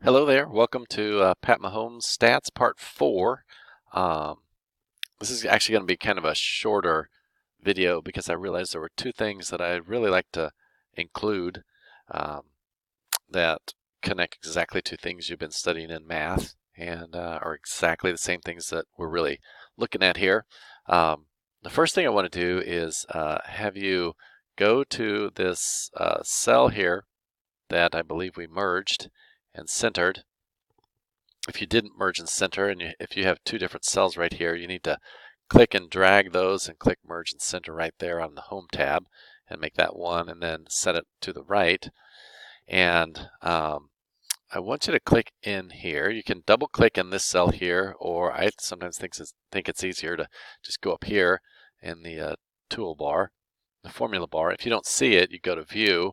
Hello there. Welcome to Pat Mahomes Stats Part 4. Um, this is actually going to be kind of a shorter video because I realized there were two things that I'd really like to include um, that connect exactly to things you've been studying in math and are exactly the same things that we're really looking at here. The first thing I want to do is have you go to this cell here that I believe we merged and centered. If you didn't merge and center, and if you have two different cells right here, you need to click and drag those and click merge and center right there on the home tab and make that one, and then set it to the right. And I want you to click in here. You can double click in this cell here, or I sometimes think it's easier to just go up here in the toolbar, the formula bar. If you don't see it, you go to view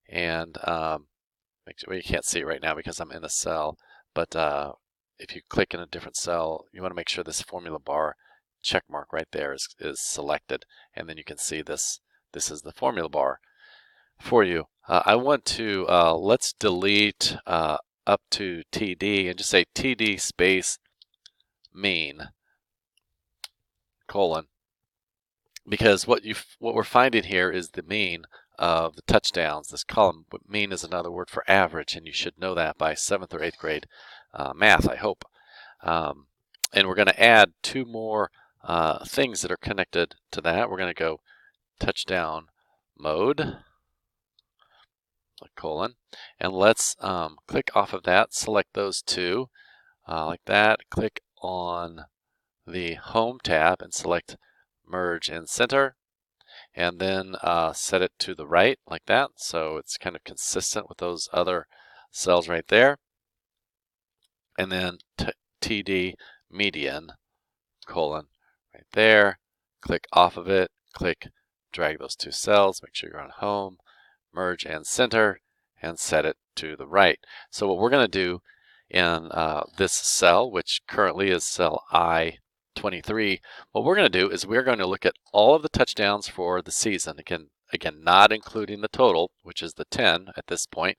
and make sure, well, you can't see it right now because I'm in a cell, but if you click in a different cell, you want to make sure this formula bar check mark right there is selected, and then you can see this is the formula bar for you. I want to let's delete up to TD and just say TD space mean colon, because what we're finding here is the mean of the touchdowns. This column, mean is another word for average, and you should know that by 7th or 8th grade math, I hope. And we're going to add two more things that are connected to that. We're going to go touchdown mode, colon, and let's click off of that, select those two like that, click on the home tab and select merge and center, and then set it to the right like that, so it's kind of consistent with those other cells right there. And then TD median colon right there, click off of it, click, drag those two cells, make sure you're on home, merge and center, and set it to the right. So what we're going to do in this cell, which currently is cell I-23, what we're going to do is we're going to look at all of the touchdowns for the season. Again, not including the total, which is the 10 at this point.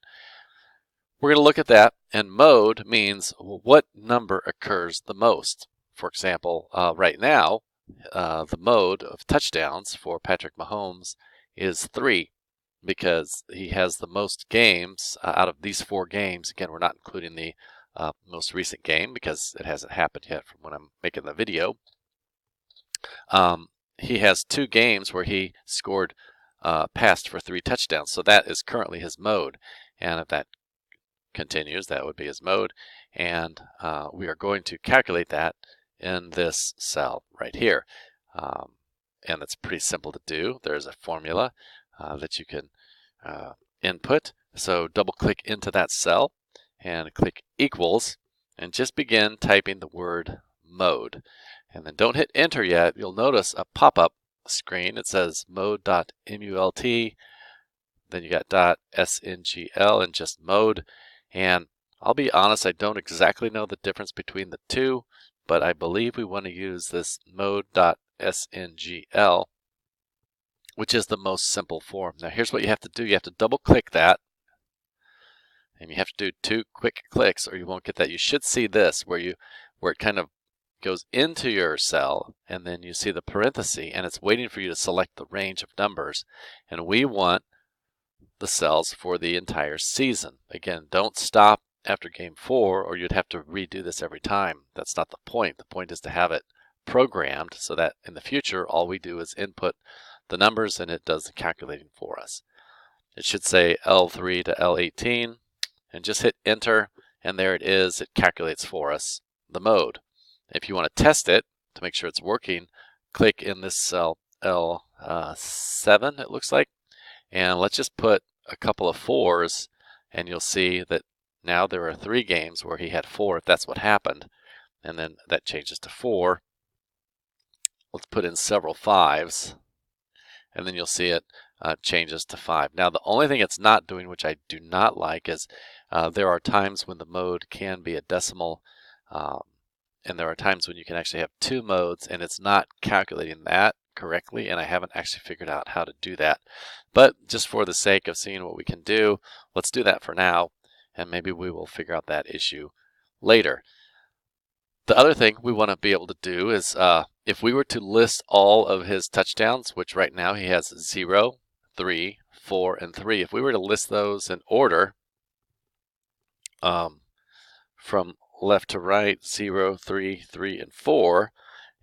We're going to look at that, and mode means what number occurs the most. For example, right now, the mode of touchdowns for Patrick Mahomes is 3 because he has the most games out of these 4 games. Again, we're not including the most recent game because it hasn't happened yet from when I'm making the video. He has 2 games where he scored passed for 3 touchdowns, so that is currently his mode. And if that continues, that would be his mode, and we are going to calculate that in this cell right here, and it's pretty simple to do. There's a formula that you can input, so double click into that cell and click equals and just begin typing the word mode, and then don't hit enter yet. You'll notice a pop-up screen. It says mode.mult, then you got .sngl and just mode. And I'll be honest, I don't exactly know the difference between the two, but I believe we want to use this mode.sngl, which is the most simple form. Now here's what you have to do. You have to double click that, and you have to do 2 quick clicks or you won't get that. You should see this where it kind of goes into your cell, and then you see the parenthesis, and it's waiting for you to select the range of numbers, and we want the cells for the entire season. Again, don't stop after game 4 or you'd have to redo this every time. That's not the point. The point is to have it programmed so that in the future all we do is input the numbers and it does the calculating for us. It should say L3 to L18 and just hit enter, and there it is. It calculates for us the mode. If you want to test it to make sure it's working, click in this cell L7, it looks like, and let's just put a couple of 4s, and you'll see that now there are 3 games where he had 4, if that's what happened, and then that changes to 4. Let's put in several 5s, and then you'll see it changes to 5. Now the only thing it's not doing, which I do not like, is there are times when the mode can be a decimal, and there are times when you can actually have 2 modes, and it's not calculating that correctly, and I haven't actually figured out how to do that. But just for the sake of seeing what we can do, let's do that for now, and maybe we will figure out that issue later. The other thing we want to be able to do is if we were to list all of his touchdowns, which right now he has 0, 3, 4, and 3. If we were to list those in order from left to right, 0, 3, 3, and 4,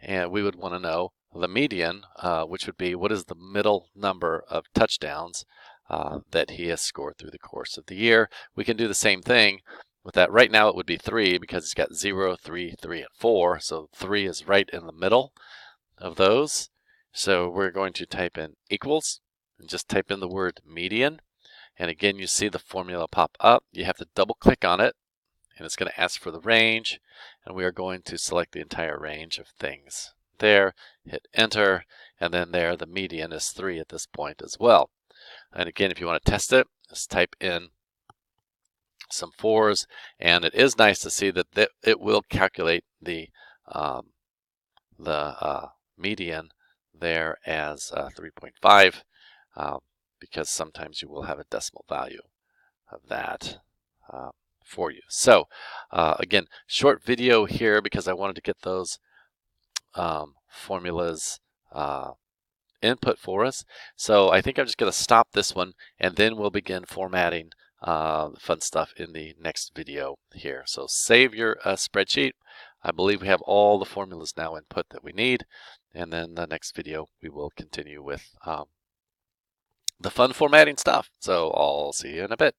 and we would want to know the median, which would be what is the middle number of touchdowns that he has scored through the course of the year. We can do the same thing with that. Right now it would be 3 because he's got 0, 3, 3, and 4. So 3 is right in the middle of those. So we're going to type in equals and just type in the word median. And again, you see the formula pop up. You have to double click on it and it's going to ask for the range. And we are going to select the entire range of things there, hit enter, and then there the median is 3 at this point as well. And again, if you want to test it, just type in some 4s, and it is nice to see that it will calculate the median there as 3.5 because sometimes you will have a decimal value of that for you. So again, short video here because I wanted to get those formulas input for us. So I think I'm just going to stop this one and then we'll begin formatting fun stuff in the next video here. So save your spreadsheet. I believe we have all the formulas now input that we need. And then the next video we will continue with the fun formatting stuff. So I'll see you in a bit.